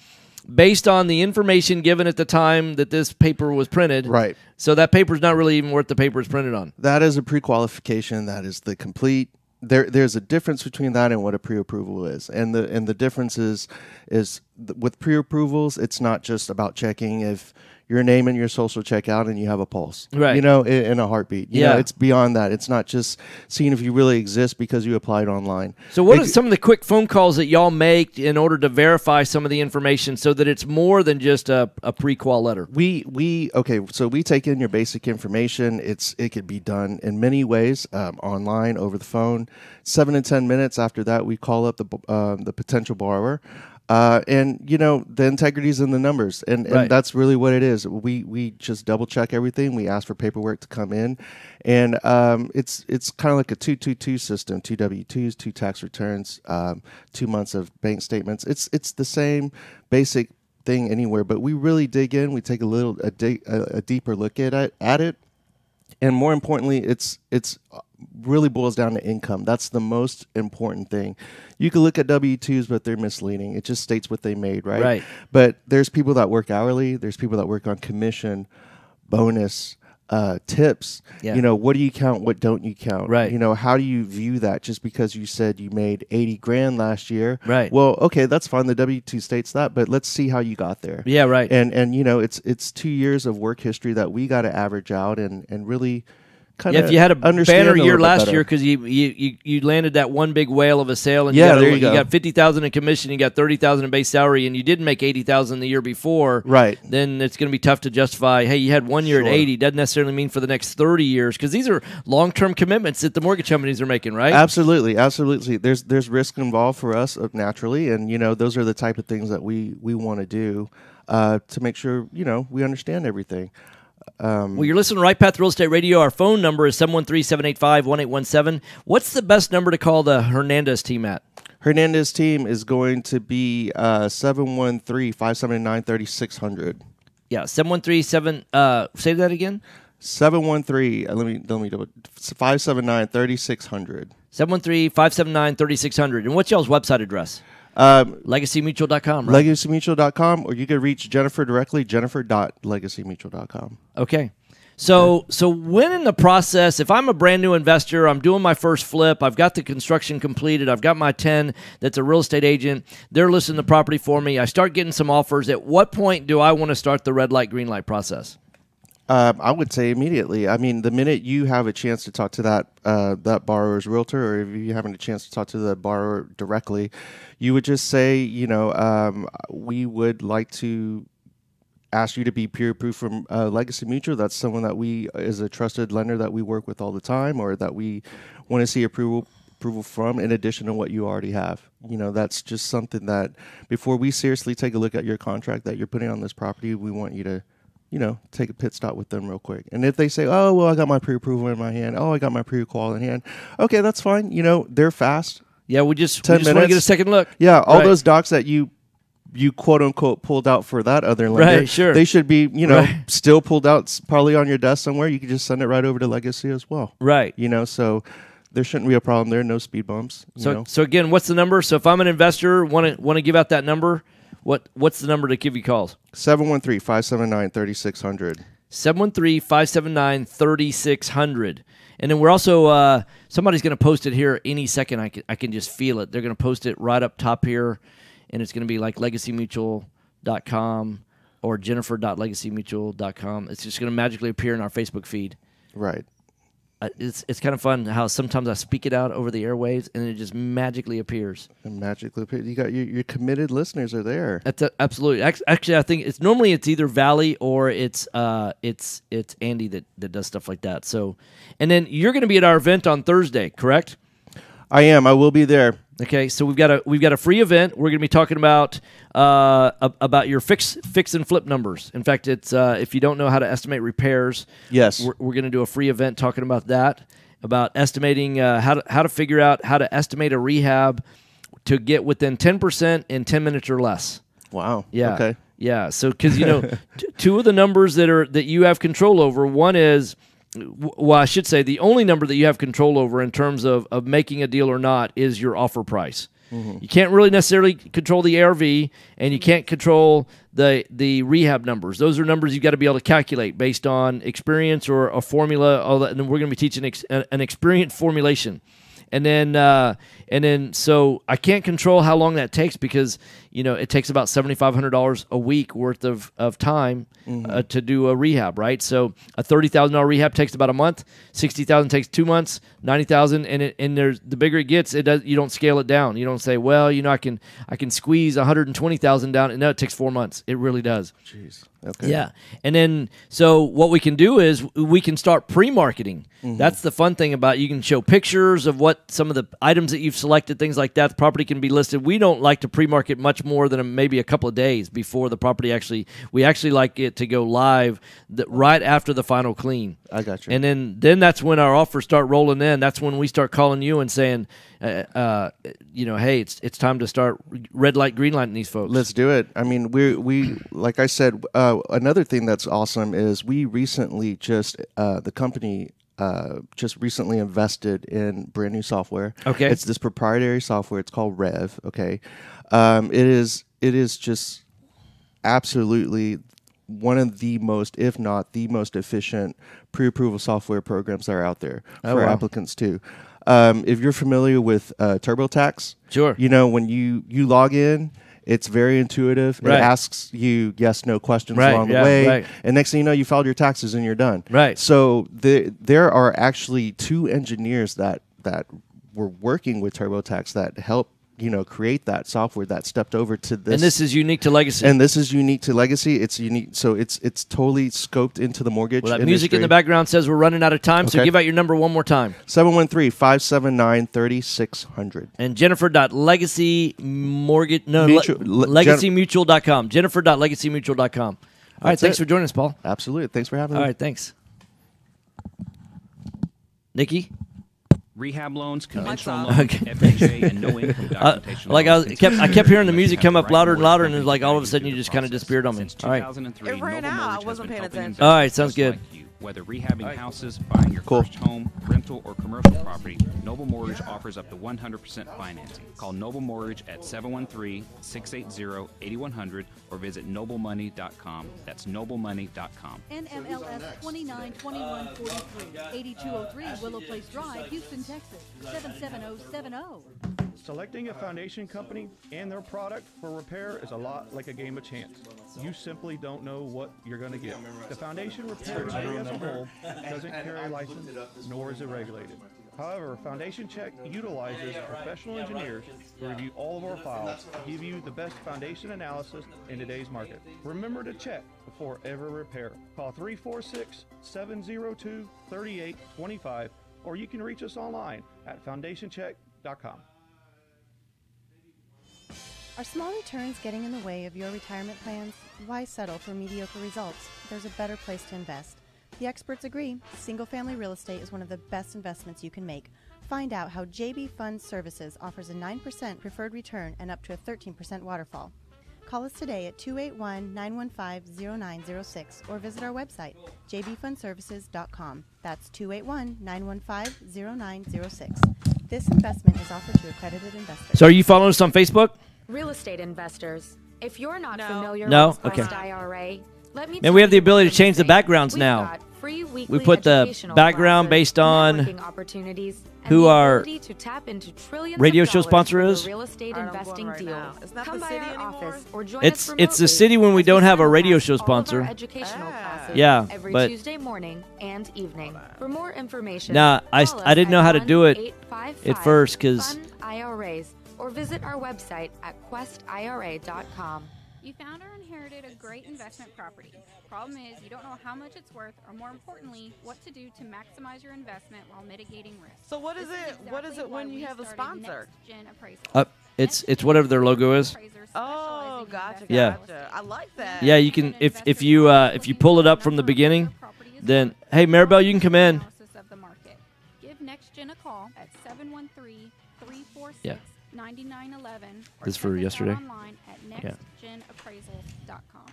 based on the information given at the time that this paper was printed.
Right.
So that paper's not really even worth the paper it's printed on.
That is a pre-qualification. That is the complete. There's a difference between that and what a pre-approval is, and the difference is with pre-approvals, it's not just about checking if your name and your social check out and you have a pulse,
right?
In a heartbeat. You know, it's beyond that. It's not just seeing if you really exist because you applied online.
So what are some of the quick phone calls that y'all make in order to verify some of the information so that it's more than just a pre-qual letter?
So we take in your basic information. It could be done in many ways, online, over the phone. 7 to 10 minutes after that, we call up the potential borrower. And the integrity is in the numbers, and that's really what it is. We just double check everything. We ask for paperwork to come in, and it's kind of like a 222 system: 2 W-2s, 2 tax returns, 2 months of bank statements. It's the same basic thing anywhere, but we really dig in. We take a deeper look at it, and more importantly, it's really boils down to income. That's the most important thing. You can look at W-2s, but they're misleading. It just states what they made, right?
Right.
But there's people that work hourly. There's people that work on commission, bonus, tips.
Yeah.
What do you count? What don't you count?
Right.
How do you view that? Just because you said you made $80,000 last year.
Right.
Well, okay, that's fine. The W-2 states that, but let's see how you got there.
Yeah, right.
And it's 2 years of work history that we got to average out and really kind
Yeah,
of
if you had a
understand
banner
a
year
little bit
last
better.
year because you landed that one big whale of a sale, and
Yeah, there you go.
got $50,000 in commission, you got $30,000 in base salary, and you didn't make $80,000 the year before.
Right.
Then it's going to be tough to justify. Hey, you had 1 year
Sure.
at 80. Doesn't necessarily mean for the next 30 years because these are long-term commitments that the mortgage companies are making, right?
Absolutely, absolutely. There's risk involved for us naturally, and those are the type of things that we want to do to make sure we understand everything.
Well, you're listening to Right Path Real Estate Radio. Our phone number is 713-785-1817. What's the best number to call the Hernandez team at?
Hernandez Team is going to be 713-579-3600.
Yeah, 713-7. Say that again.
713. Let me double. 579-3600.
713-579-3600. And what's y'all's website address? LegacyMutual.com, right?
LegacyMutual.com, or you could reach Jennifer directly, jennifer.legacymutual.com.
Okay. So when in the process, if I'm a brand new investor, I'm doing my first flip, I've got the construction completed, I've got my 10 that's a real estate agent, they're listing the property for me, I start getting some offers, at what point do I want to start the red light, green light process?
I would say immediately. I mean, the minute you have a chance to talk to that borrower's realtor, or if you're having a chance to talk to the borrower directly, you would just say, we would like to ask you to be peer-approved from Legacy Mutual. That's someone that is a trusted lender that we work with all the time, or that we want to see approval from, in addition to what you already have. That's just something that before we seriously take a look at your contract that you're putting on this property, we want you to take a pit stop with them real quick. And if they say, oh, well, I got my pre-approval in my hand. Oh, I got my pre-qual in hand. Okay, that's fine. They're fast.
Yeah, we just
10
want
minutes.
to get a second look.
Yeah, all
Right.
those docs that you quote unquote pulled out for that other lender,
Right, sure.
they should be,
Right.
still pulled out probably on your desk somewhere. You could just send it right over to Legacy as well.
Right.
So there shouldn't be a problem there. No speed bumps.
So again, what's the number? So if I'm an investor, want to give out that number, what's the number to give you calls?
713-579-3600.
713-579-3600. And then we're also, somebody's going to post it here any second. I can just feel it. They're going to post it right up top here, and it's going to be like legacymutual.com or jennifer.legacymutual.com. It's just going to magically appear in our Facebook feed.
Right.
It's kind of fun how sometimes I speak it out over the airwaves, and it just magically appears.
And magically appears. You got your committed listeners are there.
Absolutely. Actually, I think it's either Valley or it's Andy that does stuff like that. So, and then you're going to be at our event on Thursday, correct?
I am. I will be there.
Okay, so we've got a free event. We're going to be talking about your fix and flip numbers. In fact, it's if you don't know how to estimate repairs,
yes,
we're going to do a free event talking about that, about estimating how to figure out how to estimate a rehab to get within 10% in 10 minutes or less.
Wow.
Yeah.
Okay.
Yeah. So because two of the numbers that you have control over, one is. Well, I should say the only number that you have control over in terms of making a deal or not is your offer price. Mm-hmm. You can't really necessarily control the ARV, and you can't control the rehab numbers. Those are numbers you've got to be able to calculate based on experience or a formula. All that, and then we're going to be teaching an experience formulation. And then, so I can't control how long that takes because, it takes about $7,500 a week worth of time to do a rehab, right? So a $30,000 rehab takes about a month, $60,000 takes 2 months, $90,000, and there's the bigger it gets, you don't scale it down. You don't say, well, I can squeeze $120,000 down, and no, it takes 4 months. It really does.
Jeez. Okay.
Yeah. And then, so what we can do is we can start pre-marketing. Mm-hmm. That's the fun thing about it. You can show pictures of what some of the items that you've selected, things like that. The property can be listed. We don't like to pre-market much more than maybe a couple of days before the property we actually like it to go live right after the final clean.
I got you.
And then that's when our offers start rolling in. That's when we start calling you and saying, hey, it's time to start red light, green lighting these folks.
Let's do it. I mean, we like I said, another thing that's awesome is we recently the company just recently invested in brand new software.
Okay.
It's this proprietary software. It's called Rev. Okay. It is just absolutely one of the most, if not the most efficient pre-approval software programs that are out there for applicants too. If you're familiar with TurboTax,
sure.
When you log in It's very intuitive.
Right.
It asks you yes, no questions
Right,
along the
yeah,
way.
right.
And next thing you know, you filed your taxes and you're done.
Right.
So there are actually 2 engineers that were working with TurboTax that help create that software that stepped over to this.
And this is unique to Legacy.
And this is unique to Legacy. It's unique. So it's totally scoped into the mortgage
Well, that
industry.
music in the background says we're running out of time, so
Okay.
give out your number one more time.
713-579-3600.
And legacymutual.com. Jennifer.legacymutual.com. All right,
That's
thanks
it.
for joining us, Paul.
Absolutely. Thanks for having
All
me.
right, thanks. Nikki?
Rehab loans, conventional
Okay.
loans, FHA, and no income documentation.
I kept hearing the music come up louder and louder, and it was like all of a sudden you just kind of disappeared on me. All right.
2003,
It ran
Noble
out. I
Mortgage
wasn't
has been
paying
helping
attention.
All right,
investors
sounds
just
good.
like you. Whether rehabbing houses, buying your first home, rental, or commercial property, Noble Mortgage offers up to 100% financing. Call Noble Mortgage at 713-680-8100 or visit noblemoney.com. That's noblemoney.com.
NMLS 292143, 8203 Willow Place Drive, Houston, Texas, 77070.
Selecting a foundation company and their product for repair is a lot like a game of chance. You simply don't know what you're going to get. The foundation repair company as a whole doesn't carry a license, nor is it regulated. However, Foundation Check utilizes professional engineers to review all of our files to give you the best foundation analysis in today's market. Remember to check before every repair. Call 346-702-3825, or you can reach us online at foundationcheck.com.
Are small returns getting in the way of your retirement plans? Why settle for mediocre results? There's a better place to invest. The experts agree, single-family real estate is one of the best investments you can make. Find out how JB Fund Services offers a 9% preferred return and up to a 13% waterfall. Call us today at 281-915-0906 or visit our website, jbfundservices.com. That's 281-915-0906. This investment is offered to accredited investors.
So are you following us on Facebook?
Real estate investors, if you're not
No.
familiar
No?
with
Okay.
Quest IRA, let me
Man,
tell
we have the
you
ability
what's
to change the
missing.
backgrounds
We've
now.
got free
We
weekly
put the
educational
background
classes,
based on
networking opportunities, and
who
the
our
ability to tap into trillions
radio
of
show
dollars
sponsor
for
is.
real estate
All right, I'm
investing
going right
deals.
now. It's not
Come
the
by
city
our
anymore?
office or join
It's
us
the
remotely
city when we
as
don't have a radio
simulcast
show
all of our
sponsor.
educational classes
Yeah,
every
but-
Tuesday morning and evening. For more information,
Nah, I
call us
didn't know
at
how to do it
1-855
at first 'cause
Fund IRAs or visit our website at questira.com.
You found or inherited a great investment property. Problem is, you don't know how much it's worth, or more importantly, what to do to maximize your investment while mitigating risk.
So what is
This
it? What is
exactly
it when
why
you
we
have a
started
sponsor?
Next Gen Appraisal.
It's whatever their logo is.
Oh, gotcha,
Yeah.
gotcha. I like that.
Yeah, you can if you pull it up from the beginning, then hey Maribel, you can come in.
Analysis of the market. Give Next Gen a call at 713-346-9911 or
This
check
for
us out
yesterday?
online at nextgenappraisal.com.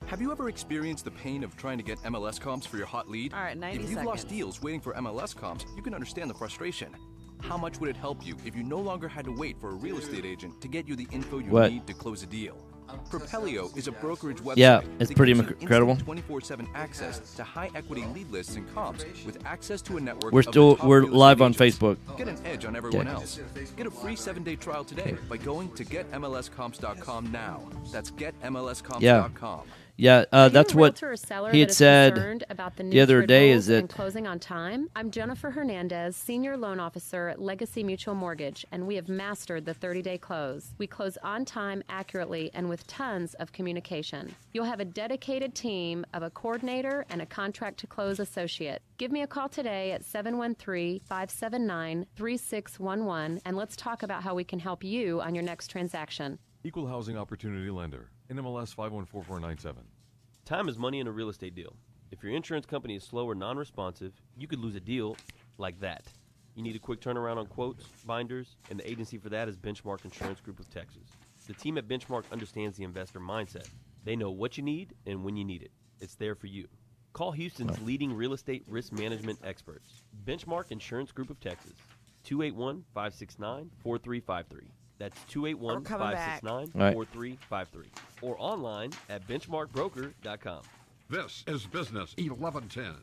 Have you ever experienced the pain of trying to get MLS comps for your hot lead?
All right, 90
If you've lost
seconds.
deals waiting for MLS comps, you can understand the frustration. How much would it help you if you no longer had to wait for a real estate agent to get you the info you
What?
need to close a deal? Propelio is a brokerage website.
Yeah, it's
that
pretty
gives you
incredible.
instant 24/7 access to high equity lead lists and comps with access to a network.
We're
of the
still
top
we're
real estate
live on
agents.
Facebook.
Get an edge on everyone else. Get a free 7-day trial today by going to getmlscomps.com now. That's getmlscomps.com.
Yeah,
Are you
that's
a
what
realtor or seller
he
that
had
is
said
concerned about the
the
new
other
grid
day.
rules
Is that
and closing on time? I'm Jennifer Hernandez, Senior Loan Officer at Legacy Mutual Mortgage, and we have mastered the 30-day close. We close on time, accurately, and with tons of communication. You'll have a dedicated team of a coordinator and a contract-to-close associate. Give me a call today at 713-579-3611, and let's talk about how we can help you on your next transaction.
Equal Housing Opportunity Lender, NMLS 514497.
Time is money in a real estate deal. If your insurance company is slow or non-responsive, you could lose a deal like that. You need a quick turnaround on quotes, binders, and the agency for that is Benchmark Insurance Group of Texas. The team at Benchmark understands the investor mindset. They know what you need and when you need it. It's there for you. Call Houston's leading real estate risk management experts. Benchmark Insurance Group of Texas, 281-569-4353. That's 281-569-4353. Or online at benchmarkbroker.com.
This is Business 1110.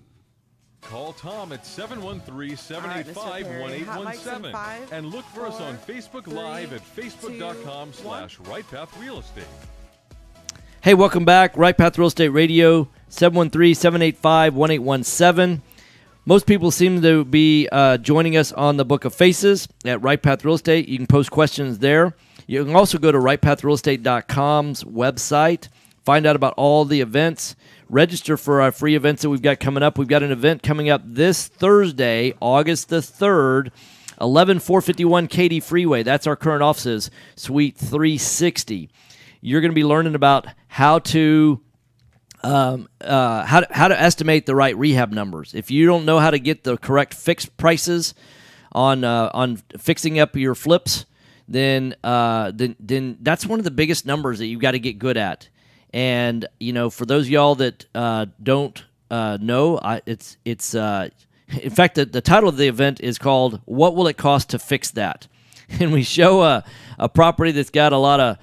Call Tom at 713-785-1817 and look for us on Facebook Live at facebook.com/RightPathRealEstate.
Hey, welcome back. Right Path Real Estate Radio, 713-785-1817. Most people seem to be joining us on the Book of Faces at Right Path Real Estate. You can post questions there. You can also go to rightpathrealestate.com's website, find out about all the events, register for our free events that we've got coming up. We've got an event coming up this Thursday, August the 3rd, 11451 Katy Freeway. That's our current offices, Suite 360. You're going to be learning about how to estimate the right rehab numbers. If you don't know how to get the correct fixed prices on fixing up your flips, then that's one of the biggest numbers that you've got to get good at. And for those of y'all that don't know, it's in fact the title of the event is called "What Will It Cost to Fix That?" And we show a property that's got a lot of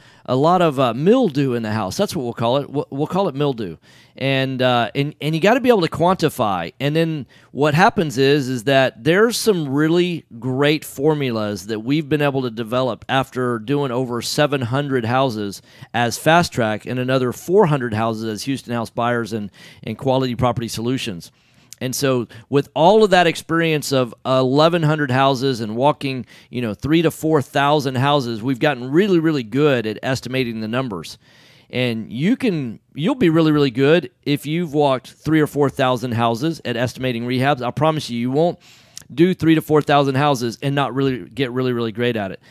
mildew in the house. That's what we'll call it. We'll call it mildew. And you got to be able to quantify. And then what happens is that there's some really great formulas that we've been able to develop after doing over 700 houses as Fast Track and another 400 houses as Houston House Buyers and Quality Property Solutions. And so with all of that experience of 1,100 houses and walking, 3,000 to 4,000 houses, we've gotten really, really good at estimating the numbers. And you'll be really, really good if you've walked 3,000 or 4,000 houses at estimating rehabs. I promise you won't do 3,000 to 4,000 houses and not really get really, really great at it.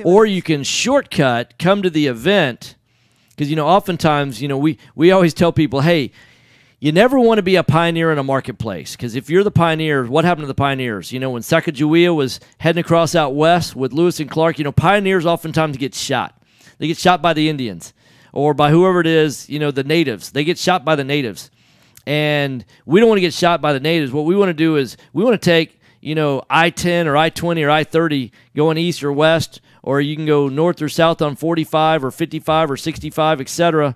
Or you can shortcut, come to the event, because oftentimes we always tell people, hey, you never want to be a pioneer in a marketplace, because if you're the pioneer, what happened to the pioneers? When Sacagawea was heading across out west with Lewis and Clark, pioneers oftentimes get shot. They get shot by the Indians or by whoever it is, the natives. They get shot by the natives. And we don't want to get shot by the natives. What we want to do is we want to take, I-10 or I-20 or I-30 going east or west, or you can go north or south on 45 or 55 or 65, etc.,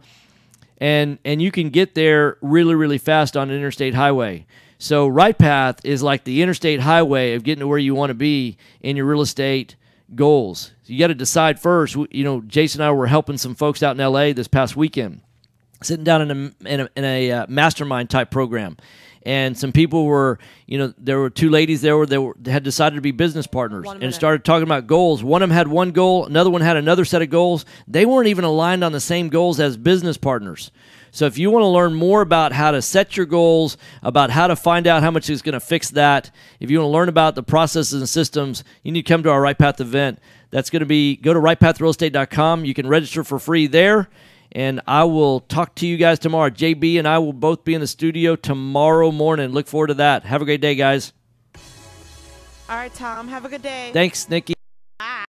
and you can get there really, really fast on an interstate highway. So Right Path is like the interstate highway of getting to where you want to be in your real estate goals. You got to decide first. Jason and I were helping some folks out in L.A. this past weekend, sitting down in a mastermind type program. And some people were, there were two ladies there they had decided to be business partners and started talking about goals. One of them had one goal, another one had another set of goals. They weren't even aligned on the same goals as business partners. So if you want to learn more about how to set your goals, about how to find out how much is going to fix that, if you want to learn about the processes and systems, you need to come to our Right Path event. That's going to be, go to rightpathrealestate.com. You can register for free there. And I will talk to you guys tomorrow. JB and I will both be in the studio tomorrow morning. Look forward to that. Have a great day, guys.
All right, Tom. Have a good day.
Thanks, Nikki.